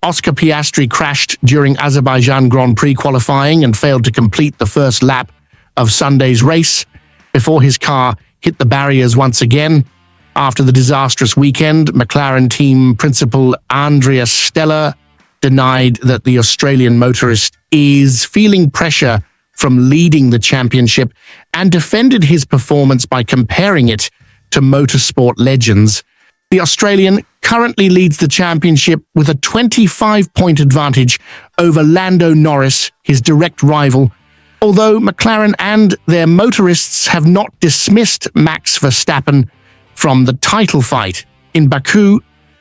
Oscar Piastri crashed during Azerbaijan Grand Prix qualifying and failed to complete the first lap of Sunday's race before his car hit the barriers once again. After the disastrous weekend, McLaren team principal Andrea Stella denied that the Australian motorist is feeling pressure from leading the championship and defended his performance by comparing it to motorsport legends. The Australian currently leads the championship with a 25-point advantage over Lando Norris, his direct rival, although McLaren and their motorists have not dismissed Max Verstappen from the title fight. In Baku,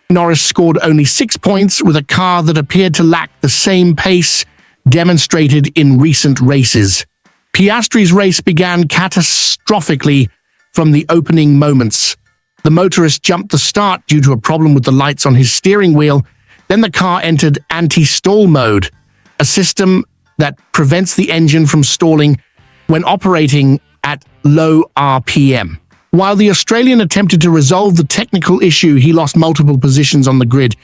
Norris scored only 6 points with a car that appeared to lack the same pace demonstrated in recent races. Piastri's race began catastrophically from the opening moments. The motorist jumped the start due to a problem with the lights on his steering wheel. Then the car entered anti-stall mode, a system that prevents the engine from stalling when operating at low RPM. While the Australian attempted to resolve the technical issue, he lost multiple positions on the grid.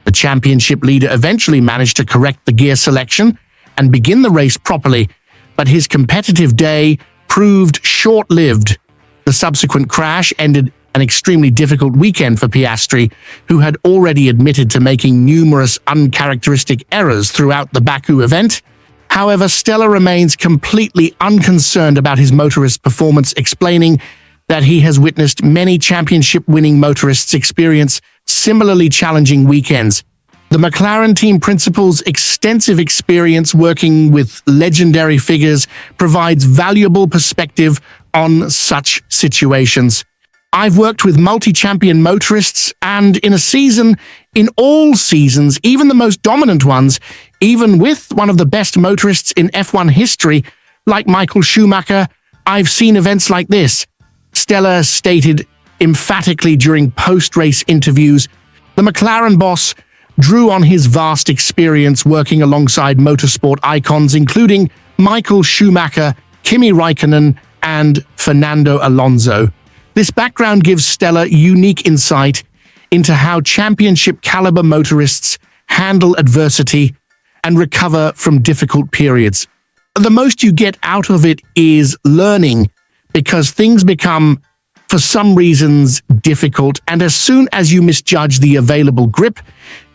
The championship leader eventually managed to correct the gear selection and begin the race properly, but his competitive day proved short-lived. The subsequent crash ended an extremely difficult weekend for Piastri, who had already admitted to making numerous uncharacteristic errors throughout the Baku event. However, Stella remains completely unconcerned about his motorist's performance, explaining that he has witnessed many championship-winning motorists experience similarly challenging weekends. The McLaren team principal's extensive experience working with legendary figures provides valuable perspective on such situations. I've worked with multi-champion motorists, and in all seasons, even the most dominant ones, even with one of the best motorists in F1 history, like Michael Schumacher, I've seen events like this. Stella stated emphatically during post-race interviews. The McLaren boss drew on his vast experience working alongside motorsport icons, including Michael Schumacher, Kimi Räikkönen, and Fernando Alonso. This background gives Stella unique insight into how championship-caliber motorists handle adversity and recover from difficult periods. The most you get out of it is learning, because things become, for some reasons, difficult, and as soon as you misjudge the available grip,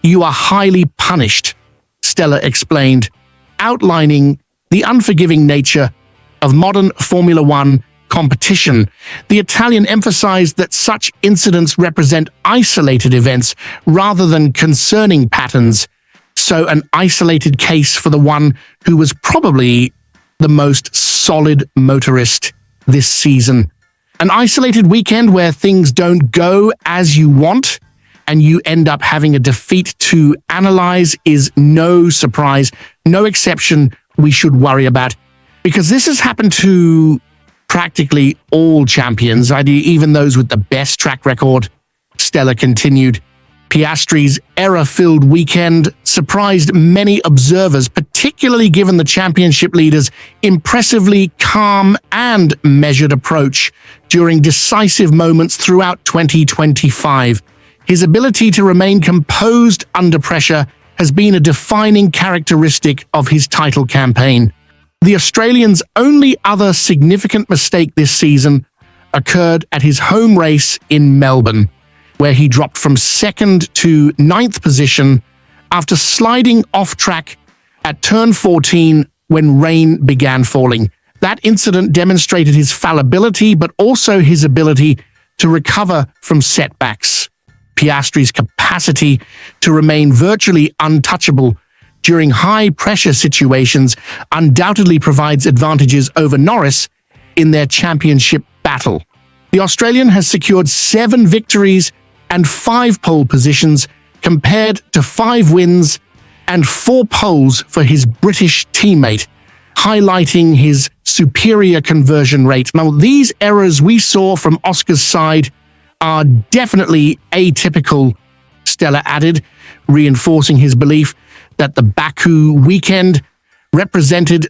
you are highly punished, Stella explained, outlining the unforgiving nature of modern Formula One competition. The Italian emphasized that such incidents represent isolated events rather than concerning patterns, so an isolated case for the one who was probably the most solid motorist this season. An isolated weekend where things don't go as you want and you end up having a defeat to analyze is no surprise, no exception we should worry about, because this has happened to practically all champions, even those with the best track record. Stella continued. Piastri's error-filled weekend surprised many observers, particularly given the championship leader's impressively calm and measured approach during decisive moments throughout 2025. His ability to remain composed under pressure has been a defining characteristic of his title campaign. The Australian's only other significant mistake this season occurred at his home race in Melbourne, where he dropped from 2nd to 9th position after sliding off track at turn 14 when rain began falling. That incident demonstrated his fallibility, but also his ability to recover from setbacks. Piastri's capacity to remain virtually untouchable during high-pressure situations undoubtedly provides advantages over Norris in their championship battle. The Australian has secured 7 victories and 5 pole positions compared to 5 wins and 4 poles for his British teammate, highlighting his superior conversion rate. Now, these errors we saw from Oscar's side are definitely atypical, Stella added, reinforcing his belief that the Baku weekend represented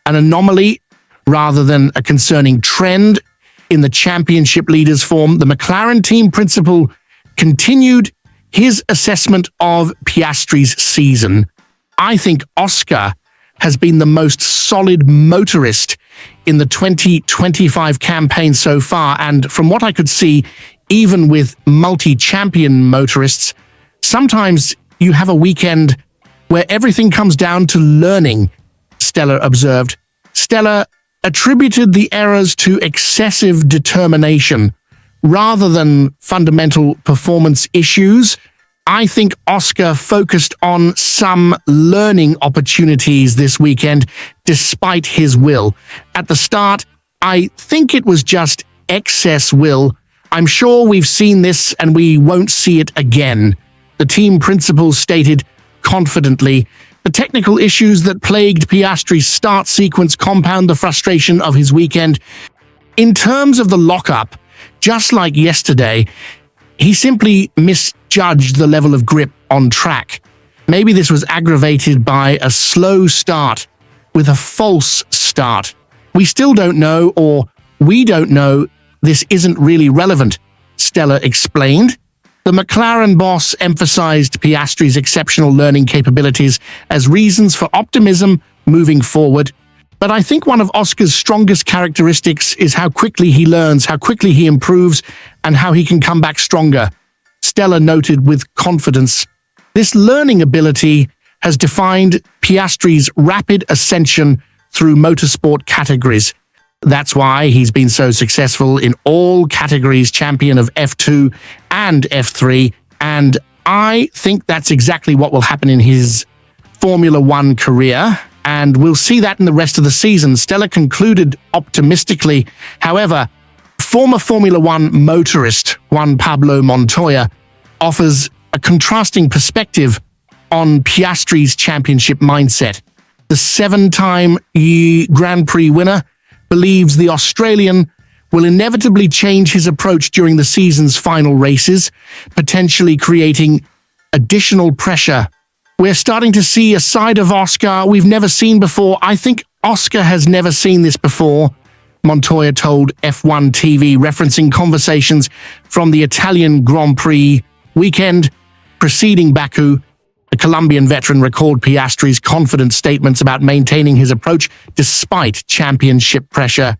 an anomaly rather than a concerning trend in the championship leader's form. The McLaren team principal continued His assessment of Piastri's season: I think Oscar has been the most solid motorist in the 2025 campaign so far, and from what I could see, even with multi-champion motorists, sometimes you have a weekend where everything comes down to learning, Stella observed. Stella attributed the errors to excessive determination rather than fundamental performance issues. I think Oscar focused on some learning opportunities this weekend, despite his will. At the start, I think it was just excess will. I'm sure we've seen this and we won't see it again, the team principal stated confidently. The technical issues that plagued Piastri's start sequence compound the frustration of his weekend. In terms of the lockup, just like yesterday, he simply misjudged the level of grip on track. Maybe this was aggravated by a slow start with a false start. We still don't know, or we don't know. This isn't really relevant, Stella explained. The McLaren boss emphasized Piastri's exceptional learning capabilities as reasons for optimism moving forward. But I think one of Oscar's strongest characteristics is how quickly he learns, how quickly he improves, and how he can come back stronger, Stella noted with confidence. This learning ability has defined Piastri's rapid ascension through motorsport categories. That's why he's been so successful in all categories, champion of F2 and F3, and I think that's exactly what will happen in his Formula One career, and we'll see that in the rest of the season, Stella concluded optimistically. However, former Formula One motorist Juan Pablo Montoya offers a contrasting perspective on Piastri's championship mindset. The seven-time Grand Prix winner believes the Australian will inevitably change his approach during the season's final races, potentially creating additional pressure. We're starting to see a side of Oscar we've never seen before. I think Oscar has never seen this before, Montoya told F1 TV, referencing conversations from the Italian Grand Prix weekend preceding Baku. The Colombian veteran recalled Piastri's confident statements about maintaining his approach despite championship pressure.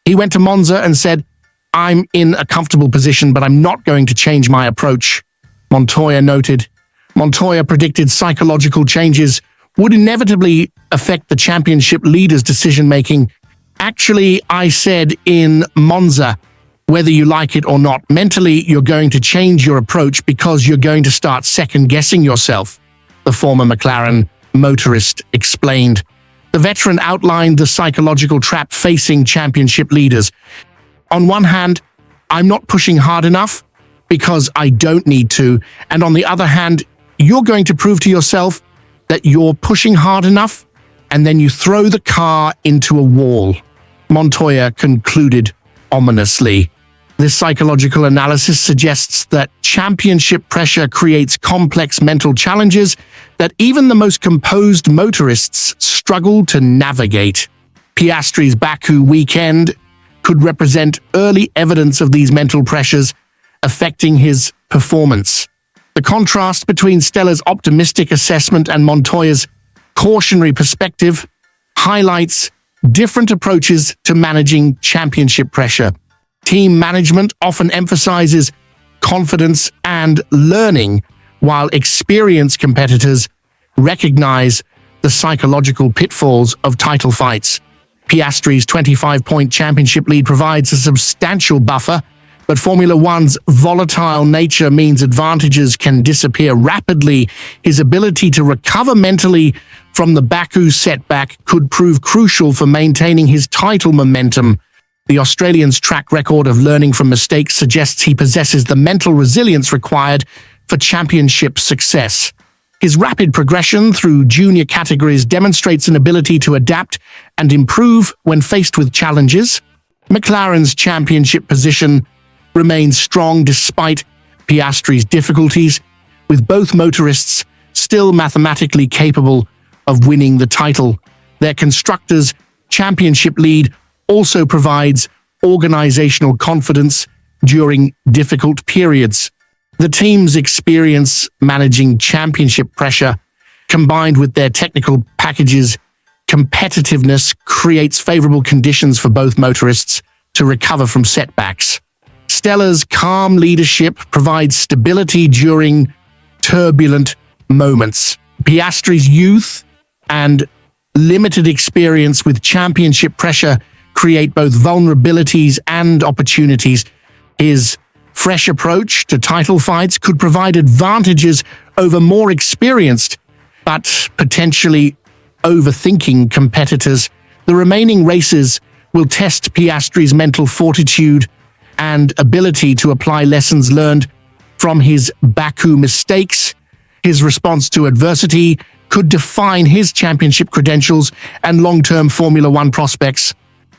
He went to Monza and said, "I'm in a comfortable position, but I'm not going to change my approach," Montoya noted. Montoya predicted psychological changes would inevitably affect the championship leader's decision-making. "Actually, I said in Monza, whether you like it or not, mentally you're going to change your approach because you're going to start second-guessing yourself," the former McLaren motorist explained. The veteran outlined the psychological trap facing championship leaders. "On one hand, I'm not pushing hard enough because I don't need to, and on the other hand, you're going to prove to yourself that you're pushing hard enough, and then you throw the car into a wall," Montoya concluded ominously. This psychological analysis suggests that championship pressure creates complex mental challenges that even the most composed motorists struggle to navigate. Piastri's Baku weekend could represent early evidence of these mental pressures affecting his performance. The contrast between Stella's optimistic assessment and Montoya's cautionary perspective highlights different approaches to managing championship pressure. Team management often emphasizes confidence and learning, while experienced competitors recognize the psychological pitfalls of title fights. Piastri's 25-point championship lead provides a substantial buffer, but Formula One's volatile nature means advantages can disappear rapidly. His ability to recover mentally from the Baku setback could prove crucial for maintaining his title momentum. The Australian's track record of learning from mistakes suggests he possesses the mental resilience required for championship success. His rapid progression through junior categories demonstrates an ability to adapt and improve when faced with challenges. McLaren's championship position remains strong despite Piastri's difficulties, with both motorists still mathematically capable of winning the title. Their constructors' championship lead also provides organizational confidence during difficult periods. The team's experience managing championship pressure, combined with their technical package's competitiveness, creates favorable conditions for both motorists to recover from setbacks. Stellar's calm leadership provides stability during turbulent moments. Piastri's youth and limited experience with championship pressure create both vulnerabilities and opportunities. His fresh approach to title fights could provide advantages over more experienced, but potentially overthinking competitors. The remaining races will test Piastri's mental fortitude and ability to apply lessons learned from his Baku mistakes. His response to adversity could define his championship credentials and long-term Formula One prospects.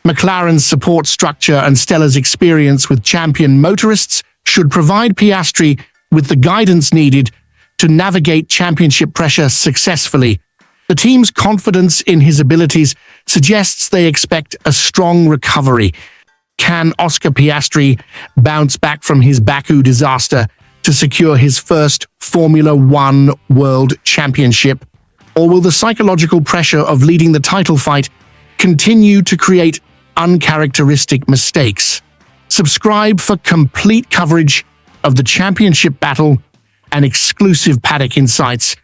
McLaren's support structure and Stellar's experience with champion motorists should provide Piastri with the guidance needed to navigate championship pressure successfully. The team's confidence in his abilities suggests they expect a strong recovery. Can Oscar Piastri bounce back from his Baku disaster to secure his first Formula One World Championship? Or will the psychological pressure of leading the title fight continue to create uncharacteristic mistakes? Subscribe for complete coverage of the championship battle and exclusive paddock insights.